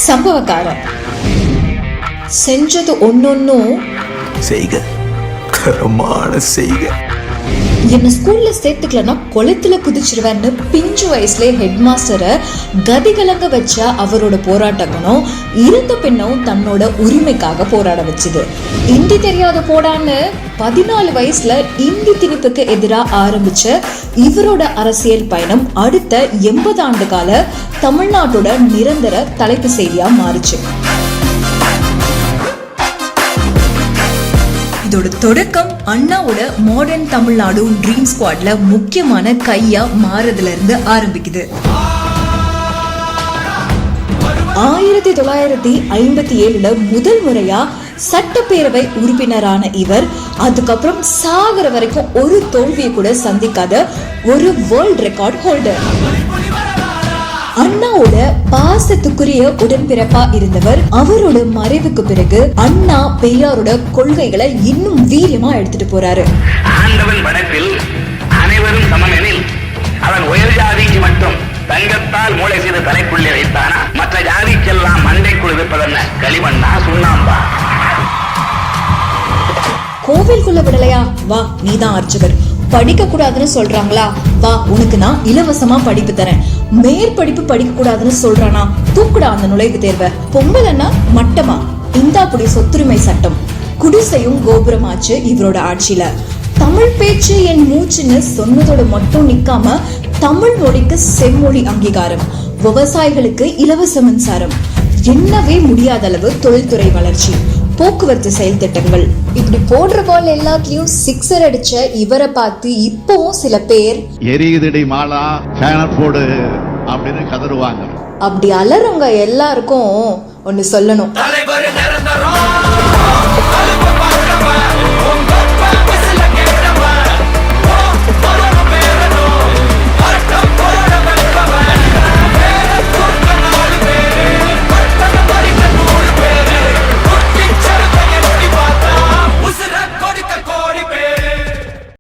சம்பவக்காரன் செஞ்சது ஒன்னொன்னும் செய்க கரமான செய்க. என்ன ஸ்கூல்ல சேர்த்துக்கலன்னா கொளத்துல குதிச்சிருவேன்னு பிஞ்சு வயசுல ஹெட் மாஸ்டரை கதிகலங்க வச்ச அவரோட போராட்ட குணம் இருந்த பின்னும் தன்னோட உரிமைக்காக போராட வச்சுது. இந்தி தெரியாத போடான்னு 14 வயசுல இந்தி திணிப்புக்கு எதிராக ஆரம்பிச்ச இவரோட அரசியல் பயணம் அடுத்த 80 ஆண்டு கால தமிழ்நாட்டோட நிரந்தர தலைப்பு செய்தியா மாறுச்சு. இதோட தொடக்கம் அண்ணாவோட மாடர்ன் தமிழ்நாடு ட்ரீம் ஸ்குவாட்ல முக்கியமான கையா மாறதுல இருந்து ஆரம்பிக்குது. 1957 முதல் முறையா சட்டப்பேரவை உறுப்பினரான இவர் அதுக்கப்புறம் சாகர வரைக்கும் ஒரு தோல்வியை கூட சந்திக்காத ஒரு வேர்ல்ட் ரெக்கார்ட் ஹோல்டர். அண்ணாவோட பாசத்துக்குரிய உடன்பிறப்பா இருந்தவர். அவரோட மறைவுக்கு பிறகு அண்ணா பெரியாரோட கொள்கைகளை இன்னும் வீரியமா எடுத்துட்டு போறாரு. ஆண்டவன் படைப்பில் அனைவரும் சமமெனில் அவன் உயர் ஜாதிக்கு மட்டும் தங்கத்தால் மூளை செய்து தலைக்குள்ளே வைத்தானா, மற்ற ஜாதிக்கெல்லாம் மண்டைக்குள் இருப்பதென்ன களிமண்ணா சுண்ணாம்பா. கோவிலுக்குள்ள விடலையா, வா நீதான் அர்ச்சகர். படிக்க கூடாதுன்னு சொல்றாங்களா, வா உனக்கு நான் இலவசமா படிப்பு தரேன். மேற்படிப்பு படிக்க கூடாதுன்னு சொல்றானா, தூக்குடா அந்த நுழைவு தேர்வை. பொங்கலன்னா மட்டமா, இந்தாப்புடி சொத்துரிமை சட்டம். குடிசையும் கோபுரமாச்சு இவரோட ஆட்சியில. தமிழ் பேச்சு என் மூச்சுன்னு சொன்னதோட மட்டும் நிக்காம தமிழ் மொழிக்கு செம்மொழி அங்கீகாரம், விவசாயிகளுக்கு இலவச மின்சாரம், எண்ணவே முடியாத அளவு தொழில்துறை வளர்ச்சி, போக்குவரத்து செயல் திட்டங்கள், இப்படி போடுற பால் எல்லாத்துலயும் சிக்ஸர் அடிச்ச இவரை பார்த்து இப்பவும் சில பேர் எரியுதடி மாலா சேனல் போடு அப்படின்னு கதறுவாங்க. அப்படி அலறவங்க எல்லாருக்கும் ஒன்னு சொல்லணும்.